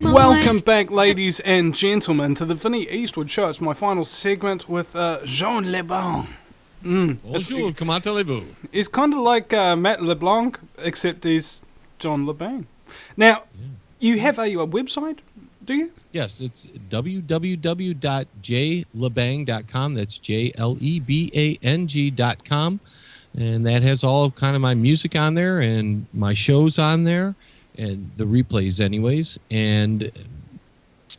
Welcome back, ladies and gentlemen, to the Vinnie Eastwood Show. It's my final segment with Jean Lebang. Bonjour, comment allez-vous? He's kind of like Matt LeBlanc, except he's John Lebang. Now, you have a website, do you? Yes, it's www.jlebang.com. That's JLEBANG.com. And that has all kind of my music on there and my shows on there and the replays anyways. And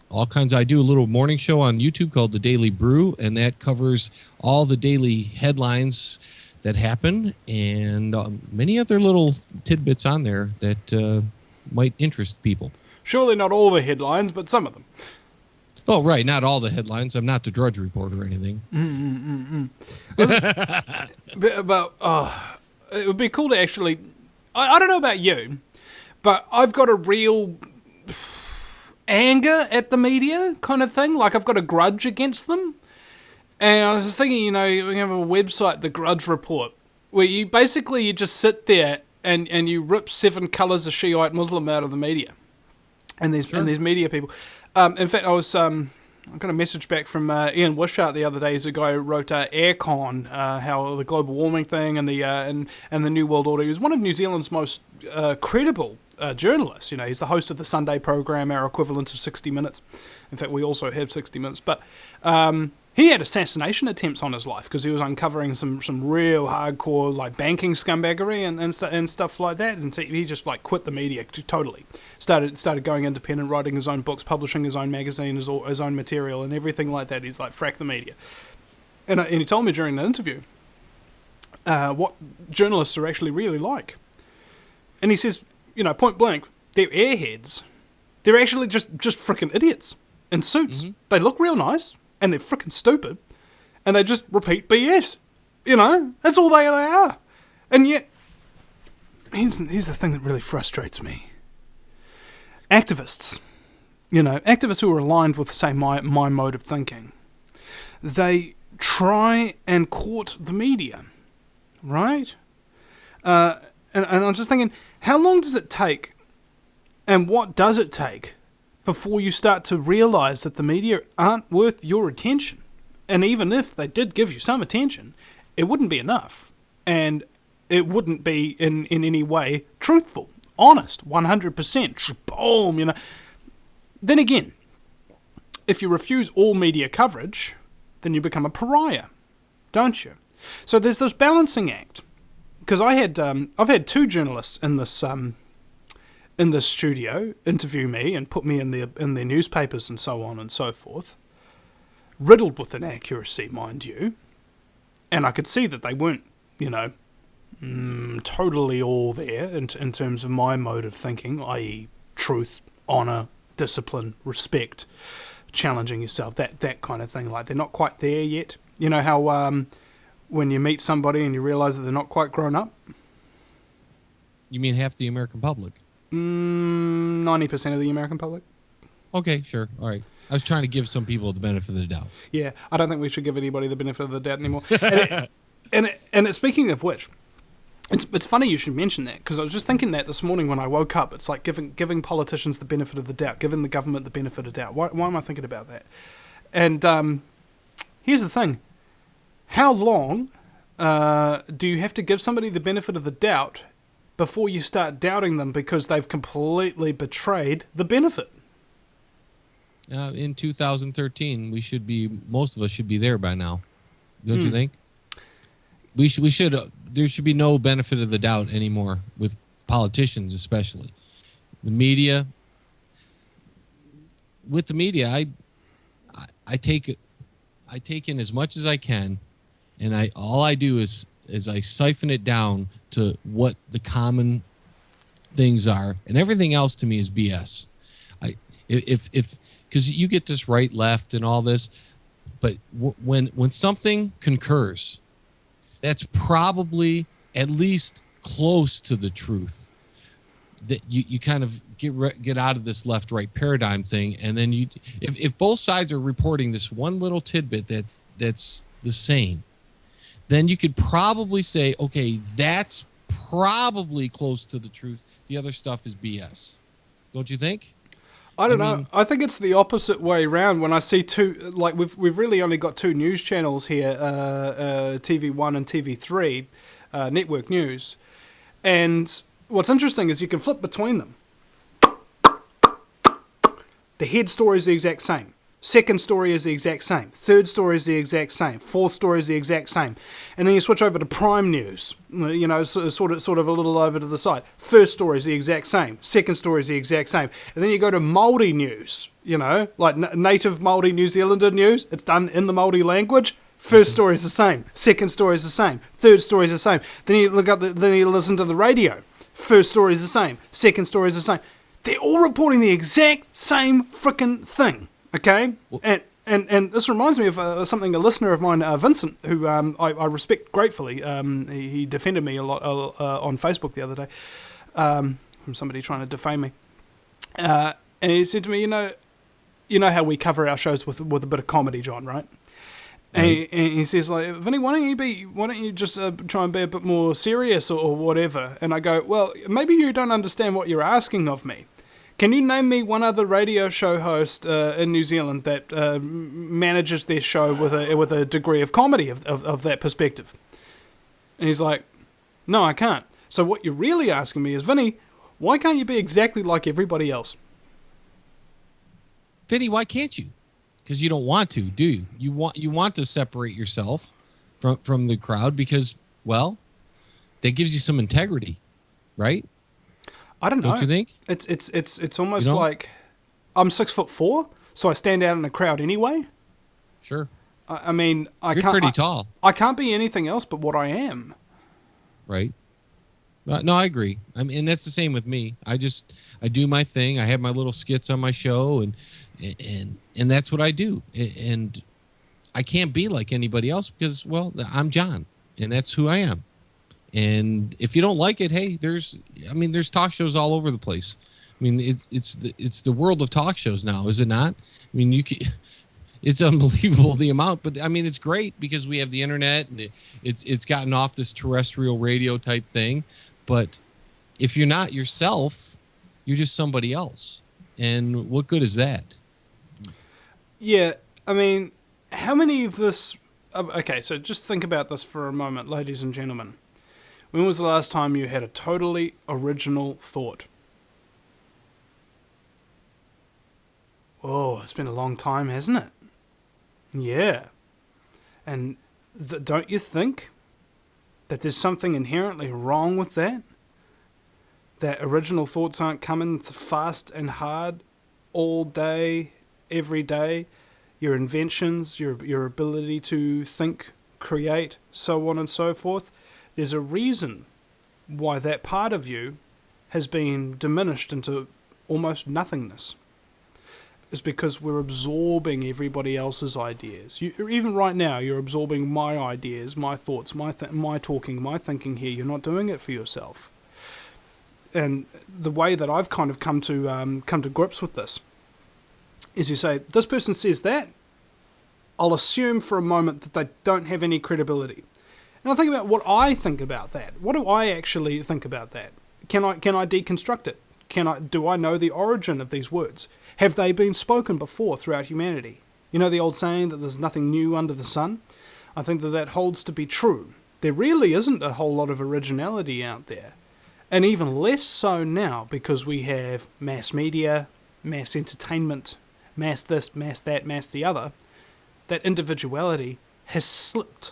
all kinds. I do a little morning show on YouTube called The Daily Brew, and that covers all the daily headlines that happen and many other little tidbits on there that might interest people. Surely not all the headlines, but some of them. Oh, right. Not all the headlines. I'm not the Drudge Report or anything. But it would be cool to actually... I don't know about you, but I've got a real anger at the media kind of thing. Like, I've got a grudge against them. And I was just thinking, we have a website, The Grudge Report, where you just sit there and you rip 7 colours of Shiite Muslim out of the media. And there's media people. In fact, I got a message back from Ian Wishart the other day. He's a guy who wrote Aircon, how the global warming thing and the New World Order. He was one of New Zealand's most credible journalists. He's the host of the Sunday program, our equivalent of 60 Minutes. In fact, we also have 60 Minutes. But he had assassination attempts on his life because he was uncovering some real hardcore like banking scumbaggery and stuff like that. And so he just quit the media totally. Started going independent, writing his own books, publishing his own magazine, his own material, and everything like that. He's like, frack the media. And he told me during the interview what journalists are actually really like. And he says, point blank, they're airheads. They're actually just frickin' idiots in suits. Mm-hmm. They look real nice, and they're frickin' stupid, and they just repeat BS. That's all they are. And yet, here's the thing that really frustrates me. Activists, activists who are aligned with, say, my mode of thinking, they try and court the media, right? And I'm just thinking, how long does it take, and what does it take, before you start to realise that the media aren't worth your attention? And even if they did give you some attention, it wouldn't be enough, and it wouldn't be in any way truthful. Honest, 100%, boom, Then again, if you refuse all media coverage, then you become a pariah, don't you? So there's this balancing act. Because I've had 2 journalists in this studio interview me and put me in their newspapers and so on and so forth, riddled with inaccuracy, mind you, and I could see that they weren't, totally all there in terms of my mode of thinking, i.e. truth, honour, discipline, respect, challenging yourself, that kind of thing. Like, they're not quite there yet. You know how when you meet somebody and you realise that they're not quite grown up? You mean half the American public? 90% of the American public. Okay, sure. All right. I was trying to give some people the benefit of the doubt. Yeah, I don't think we should give anybody the benefit of the doubt anymore. And speaking of which, it's funny you should mention that, because I was just thinking that this morning when I woke up. It's like giving politicians the benefit of the doubt, giving the government the benefit of the doubt. Why am I thinking about that? And here's the thing. How long do you have to give somebody the benefit of the doubt before you start doubting them because they've completely betrayed the benefit? In 2013, most of us should be there by now. Don't you think? We should. There should be no benefit of the doubt anymore with politicians, especially the media. With the media, I take in as much as I can, and all I do is I siphon it down to what the common things are, and everything else to me is BS. Because you get this right, left, and all this, but when something concurs, that's probably at least close to the truth. That you kind of get out of this left-right paradigm thing, and then if both sides are reporting this one little tidbit that's the same, then you could probably say, okay, that's probably close to the truth. The other stuff is BS. Don't you think? I don't know. I think it's the opposite way around. When I see two, like we've really only got two news channels here, TV1 and TV3, network news. And what's interesting is you can flip between them. The head story is the exact same. Second story is the exact same. Third story is the exact same. Fourth story is the exact same. And then you switch over to Prime News, you know, sort of a little over to the side. First story is the exact same. Second story is the exact same. And then you go to Māori news, you know, like native Māori New Zealander news. It's done in the Māori language. First story is the same. Second story is the same. Third story is the same. Then you then you listen to the radio. First story is the same. Second story is the same. They're all reporting the exact same frickin' thing. Okay, and this reminds me of something a listener of mine, Vincent, who I respect gratefully. He defended me a lot on Facebook the other day from somebody trying to defame me, and he said to me, you know how we cover our shows with a bit of comedy, John, right? And he says, like, Vinny, why don't you just try and be a bit more serious or whatever? And I go, well, maybe you don't understand what you're asking of me. Can you name me one other radio show host in New Zealand that manages their show with a degree of comedy of that perspective? And he's like, no, I can't. So what you're really asking me is, Vinny, why can't you be exactly like everybody else? Vinny, why can't you? Because you don't want to, do you? You want to separate yourself from the crowd because, well, that gives you some integrity, right? I don't know. Don't you think? It's almost like I'm 6'4", so I stand out in the crowd anyway. Sure. I mean, You're pretty tall. I can't be anything else but what I am. Right. No, I agree. I mean, and that's the same with me. I do my thing. I have my little skits on my show, and that's what I do. And I can't be like anybody else because, well, I'm John, and that's who I am. And if you don't like it, hey, there's talk shows all over the place. I mean, it's the world of talk shows now, is it not? I mean, it's unbelievable the amount, but I mean, it's great because we have the internet and it's gotten off this terrestrial radio type thing. But if you're not yourself, you're just somebody else. And what good is that? Yeah, I mean, how many of this... Okay, so just think about this for a moment, ladies and gentlemen. When was the last time you had a totally original thought? Oh, it's been a long time, hasn't it? Yeah. And don't you think that there's something inherently wrong with that? That original thoughts aren't coming fast and hard all day, every day? Your inventions, your ability to think, create, so on and so forth. There's a reason why that part of you has been diminished into almost nothingness. It's because we're absorbing everybody else's ideas. Even right now, you're absorbing my ideas, my thoughts, my talking, my thinking here. You're not doing it for yourself. And the way that I've kind of come to grips with this is you say, this person says that, I'll assume for a moment that they don't have any credibility. And I think about what I think about that. What do I actually think about that? Can I deconstruct it? Do I know the origin of these words? Have they been spoken before throughout humanity? You know the old saying that there's nothing new under the sun? I think that holds to be true. There really isn't a whole lot of originality out there. And even less so now because we have mass media, mass entertainment, mass this, mass that, mass the other. That individuality has slipped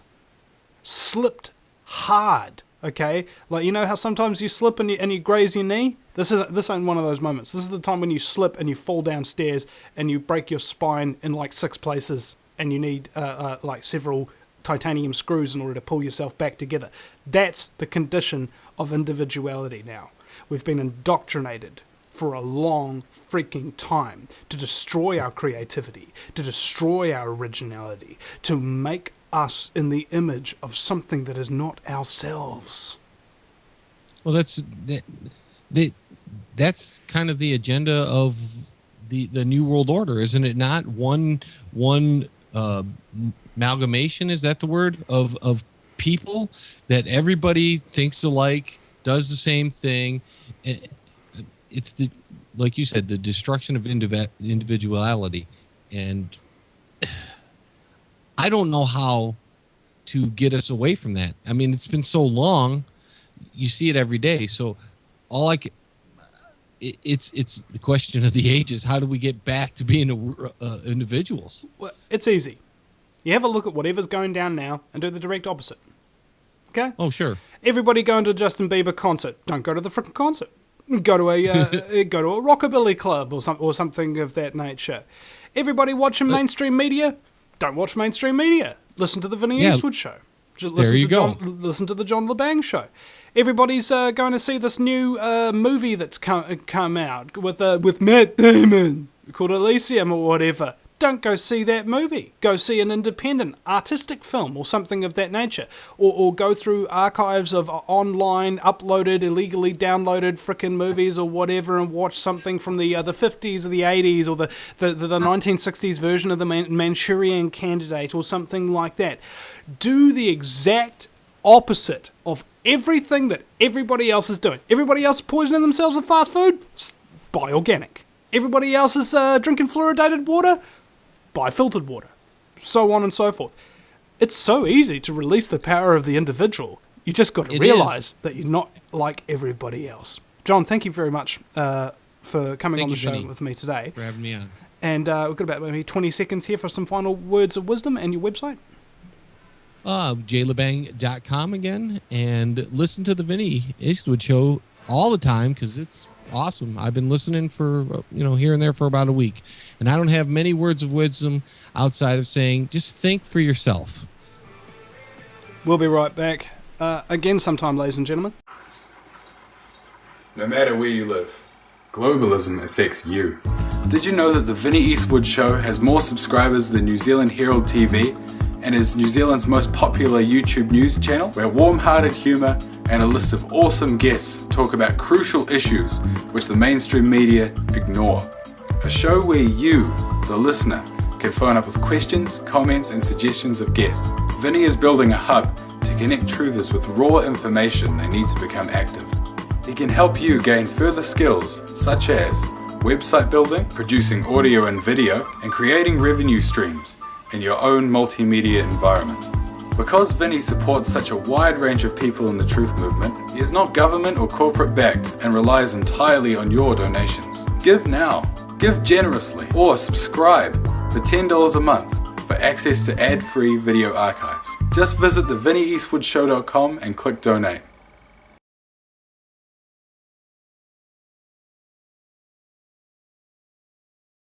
hard, okay? Like, you know how sometimes you slip and you graze your knee? This ain't one of those moments. This is the time when you slip and you fall downstairs and you break your spine in like 6 places and you need like several titanium screws in order to pull yourself back together. That's the condition of individuality now. We've been indoctrinated for a long freaking time to destroy our creativity, to destroy our originality, to make us in the image of something that is not ourselves. Well, that's kind of the agenda of the New World Order, isn't it not? One amalgamation, is that the word, of people that everybody thinks alike, does the same thing. It's the, like you said, the destruction of individuality, and I don't know how to get us away from that. I mean, it's been so long. You see it every day. So all I can, it's the question of the ages. How do we get back to being individuals? Well, it's easy. You have a look at whatever's going down now and do the direct opposite. Okay? Oh, sure. Everybody going to a Justin Bieber concert. Don't go to the frickin' concert. Go to a go to a rockabilly club or something of that nature. Everybody watching mainstream media. Don't watch mainstream media. Listen to the Vinny Eastwood show. Listen to the John Lebang show. Everybody's going to see this new movie that's come out with Matt Damon called Elysium or whatever. Don't go see that movie. Go see an independent artistic film or something of that nature. Or go through archives of online, uploaded, illegally downloaded frickin' movies or whatever and watch something from the 50s or the 80s or the 1960s version of the Manchurian Candidate or something like that. Do the exact opposite of everything that everybody else is doing. Everybody else is poisoning themselves with fast food? Buy organic. Everybody else is drinking fluoridated water? Buy filtered water. So on and so forth. It's so easy to release the power of the individual. You just got to realize that you're not like everybody else. John, thank you very much for coming on the show with me today. For having me on. And we've got about maybe 20 seconds here for some final words of wisdom and your website. jlebang.com again, and listen to the Vinny Eastwood show all the time because it's awesome. I've been listening for here and there for about a week, and I don't have many words of wisdom outside of saying just think for yourself. We'll be right back again sometime, ladies and gentlemen. No matter where you live, globalism affects you. Did you know that the Vinny Eastwood show has more subscribers than New Zealand Herald TV and is New Zealand's most popular YouTube news channel, where warm-hearted humour and a list of awesome guests talk about crucial issues which the mainstream media ignore. A show where you, the listener, can phone up with questions, comments and suggestions of guests. Vinny is building a hub to connect truthers with raw information they need to become active. He can help you gain further skills such as website building, producing audio and video, and creating revenue streams in your own multimedia environment. Because Vinny supports such a wide range of people in the truth movement, he is not government or corporate backed and relies entirely on your donations. Give now, give generously, or subscribe for $10 a month for access to ad-free video archives. Just visit thevinnieeastwoodshow.com and click donate.